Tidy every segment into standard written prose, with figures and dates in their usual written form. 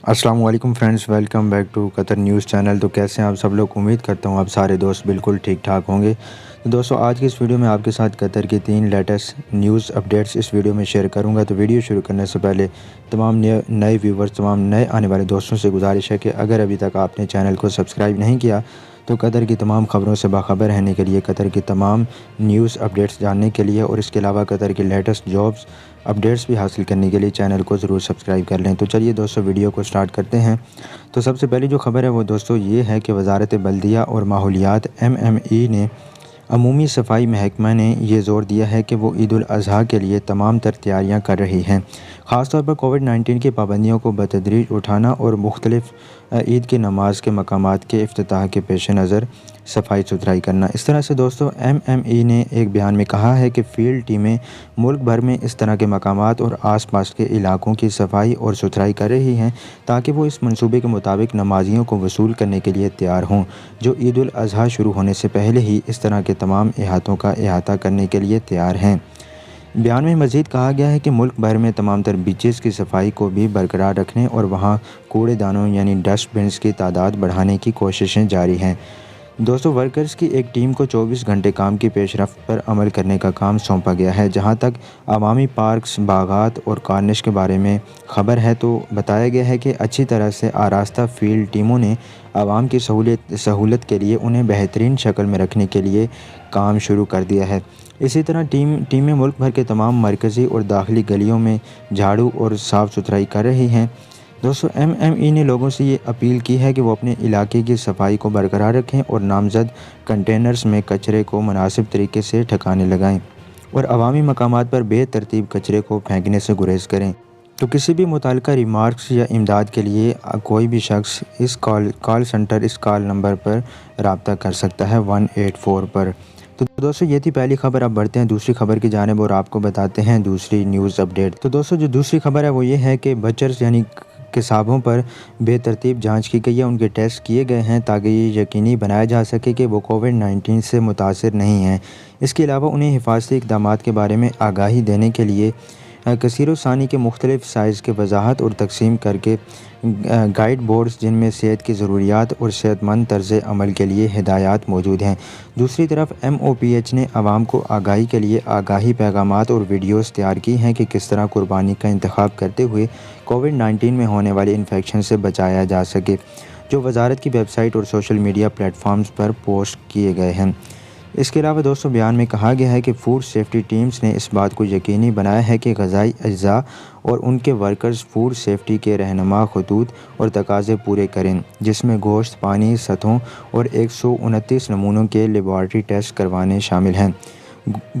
السلام علیکم friends, welcome back to Qatar news channel. تو کیسے ہیں آپ سب لوگ؟ امید کرتا ہوں آپ سارے دوست بالکل ٹھیک ٹھاک ہوں گے۔ تو دوستو، آج کی اس ویڈیو میں آپ کے ساتھ قطر کی 3 لیٹسٹ نیوز اپڈیٹس اس ویڈیو میں شیئر کروں گا۔ تو ویڈیو شروع کرنے سے پہلے تمام نئے ویورز، تمام نئے آنے والے دوستوں سے گزارش ہے کہ اگر ابھی تک آپ نے چینل کو سبسکرائب نہیں کیا تو قطر کی تمام خبروں سے باخبر رہنے کے لیے، قطر کی تمام نیوز اپڈیٹس جاننے کے لیے اور اس کے علاوہ قطر کی لیٹسٹ جابس اپڈیٹس بھی حاصل کرنے کے لیے چینل کو ضرور سبسکرائب کر لیں۔ تو چلیے دوستو، ویڈیو کو سٹارٹ کرتے ہیں۔ تو سب سے پہلی جو خبر ہے وہ دوستو یہ ہے کہ وزارت بلدیہ اور ماحولیات MME نے عمومی صفائی محکمہ نے یہ زور دیا ہے کہ وہ عید الاضحیٰ کے لیے تمام تر تیاریاں کر رہی ہیں، خاص طور پر کووڈ-19 کی پابندیوں کو بتدریج اٹھانا اور مختلف عید کی نماز کے مقامات کے افتتاح کے پیش نظر صفائی ستھرائی کرنا۔ اس طرح سے دوستو MME نے ایک بیان میں کہا ہے کہ فیلڈ ٹیمیں ملک بھر میں اس طرح کے مقامات اور آس پاس کے علاقوں کی صفائی اور ستھرائی کر رہی ہیں تاکہ وہ اس منصوبے کے مطابق نمازیوں کو وصول کرنے کے لیے تیار ہوں، جو عید الاضحیٰ شروع ہونے سے پہلے ہی اس طرح کے تمام احاطوں کا احاطہ کرنے کے لیے تیار ہیں۔ بیان میں مزید کہا گیا ہے کہ ملک بھر میں تمام تر بیچز کی صفائی کو بھی برقرار رکھنے اور وہاں کوڑے دانوں یعنی ڈسٹ بنز کی تعداد بڑھانے کی کوششیں جاری ہیں۔ دوستو، ورکرز کی ایک ٹیم کو 24 گھنٹے کام کی پیش رفت پر عمل کرنے کا کام سونپا گیا ہے۔ جہاں تک عوامی پارکس، باغات اور کارنش کے بارے میں خبر ہے تو بتایا گیا ہے کہ اچھی طرح سے آراستہ فیلڈ ٹیموں نے عوام کی سہولت کے لیے انہیں بہترین شکل میں رکھنے کے لیے کام شروع کر دیا ہے۔ اسی طرح ٹیمیں ملک بھر کے تمام مرکزی اور داخلی گلیوں میں جھاڑو اور صاف ستھرائی کر رہی ہیں۔ دوستو، MME نے لوگوں سے یہ اپیل کی ہے کہ وہ اپنے علاقے کی صفائی کو برقرار رکھیں اور نامزد کنٹینرز میں کچرے کو مناسب طریقے سے ٹھکانے لگائیں اور عوامی مقامات پر بے ترتیب کچرے کو پھینکنے سے گریز کریں۔ تو کسی بھی متعلقہ ریمارکس یا امداد کے لیے کوئی بھی شخص اس کال سنٹر، اس کال نمبر پر رابطہ کر سکتا ہے 184 پر۔ تو دوستو، یہ تھی پہلی خبر۔ اب بڑھتے ہیں دوسری خبر کی جانب اور آپ کو بتاتے ہیں دوسری نیوز اپڈیٹ۔ تو دوستو، جو دوسری خبر ہے وہ یہ ہے کہ بچرز یعنی قصابوں پر بے ترتیب جانچ کی گئی ہے، ان کے ٹیسٹ کیے گئے ہیں تاکہ یہ یقینی بنایا جا سکے کہ وہ کووڈ-19 سے متاثر نہیں ہیں۔ اس کے علاوہ انہیں حفاظتی اقدامات کے بارے میں آگاہی دینے کے لیے کثیر الثانی کے مختلف سائز کے وضاحت اور تقسیم کر کے گائیڈ بورڈز جن میں صحت کی ضروریات اور صحت مند طرز عمل کے لیے ہدایات موجود ہیں۔ دوسری طرف MOPH نے عوام کو آگاہی کے لیے آگاہی پیغامات اور ویڈیوز تیار کی ہیں کہ کس طرح قربانی کا انتخاب کرتے ہوئے کووڈ-19 میں ہونے والے انفیکشن سے بچایا جا سکے، جو وزارت کی ویب سائٹ اور سوشل میڈیا پلیٹ فارمز پر پوسٹ کیے گئے ہیں۔ اس کے علاوہ دوستو، بیان میں کہا گیا ہے کہ فوڈ سیفٹی ٹیمز نے اس بات کو یقینی بنایا ہے کہ غذائی اجزاء اور ان کے ورکرز فوڈ سیفٹی کے رہنما خطوط اور تقاضے پورے کریں، جس میں گوشت، پانی، سطحوں اور 129 نمونوں کے لیبارٹری ٹیسٹ کروانے شامل ہیں۔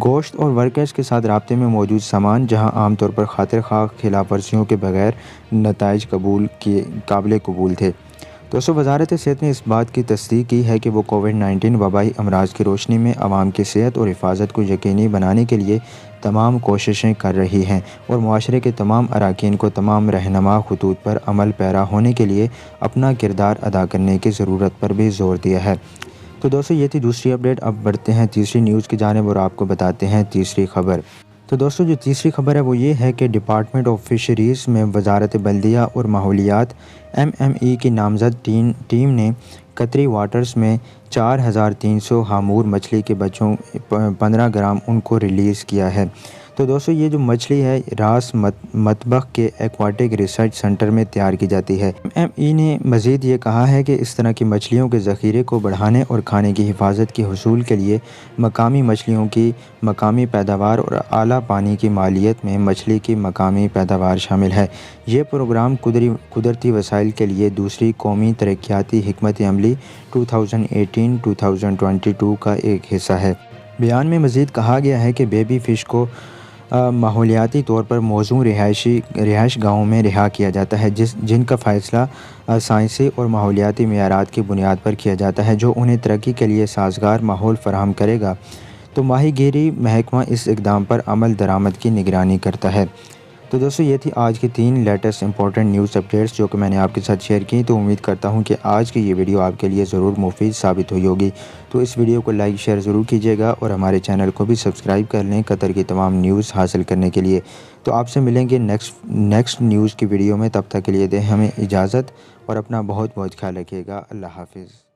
گوشت اور ورکرز کے ساتھ رابطے میں موجود سامان جہاں عام طور پر خاطر خواہ خلاف ورزیوں کے بغیر نتائج قابل قبول تھے۔ دوستو، وزارت صحت نے اس بات کی تصدیق کی ہے کہ وہ کووڈ-19 وبائی امراض کی روشنی میں عوام کی صحت اور حفاظت کو یقینی بنانے کے لیے تمام کوششیں کر رہی ہے اور معاشرے کے تمام اراکین کو تمام رہنما خطوط پر عمل پیرا ہونے کے لیے اپنا کردار ادا کرنے کی ضرورت پر بھی زور دیا ہے۔ تو دوستو، یہ تھی دوسری اپڈیٹ۔ اب بڑھتے ہیں تیسری نیوز کی جانب اور آپ کو بتاتے ہیں تیسری خبر۔ تو دوستو، جو تیسری خبر ہے وہ یہ ہے کہ ڈپارٹمنٹ آف فشریز میں وزارت بلدیہ اور ماحولیات MME کی نامزد ٹیم نے قطری واٹرز میں 4300 ہامور مچھلی کے بچوں 15 گرام ان کو ریلیز کیا ہے۔ تو دوستو، یہ جو مچھلی ہے راس مطبخ کے ایکواٹک ریسرچ سینٹر میں تیار کی جاتی ہے۔ MME نے مزید یہ کہا ہے کہ اس طرح کی مچھلیوں کے ذخیرے کو بڑھانے اور کھانے کی حفاظت کے حصول کے لیے مقامی مچھلیوں کی مقامی پیداوار اور اعلیٰ پانی کی مالیت میں مچھلی کی مقامی پیداوار شامل ہے۔ یہ پروگرام قدرتی وسائل کے لیے دوسری قومی ترقیاتی حکمت عملی 2018-2022 کا ایک حصہ ہے۔ بیان میں مزید کہا گیا ہے کہ بیبی فش کو ماحولیاتی طور پر موزوں رہائش گاہوں میں رہا کیا جاتا ہے، جن کا فیصلہ سائنسی اور ماحولیاتی معیارات کی بنیاد پر کیا جاتا ہے، جو انہیں ترقی کے لیے سازگار ماحول فراہم کرے گا۔ تو ماہی گیری محکمہ اس اقدام پر عمل درآمد کی نگرانی کرتا ہے۔ تو دوستو، یہ تھی آج کی 3 لیٹسٹ امپورٹنٹ نیوز اپڈیٹس جو کہ میں نے آپ کے ساتھ شیئر کی۔ تو امید کرتا ہوں کہ آج کی یہ ویڈیو آپ کے لیے ضرور مفید ثابت ہوئی ہوگی۔ تو اس ویڈیو کو لائک شیئر ضرور کیجیے گا اور ہمارے چینل کو بھی سبسکرائب کر لیں قطر کی تمام نیوز حاصل کرنے کے لیے۔ تو تو آپ سے ملیں گے نیکسٹ نیوز کی ویڈیو میں، تب تک کے لیے دیں ہمیں اجازت اور اپنا بہت بہت خیال رکھیے گا۔ اللہ حافظ۔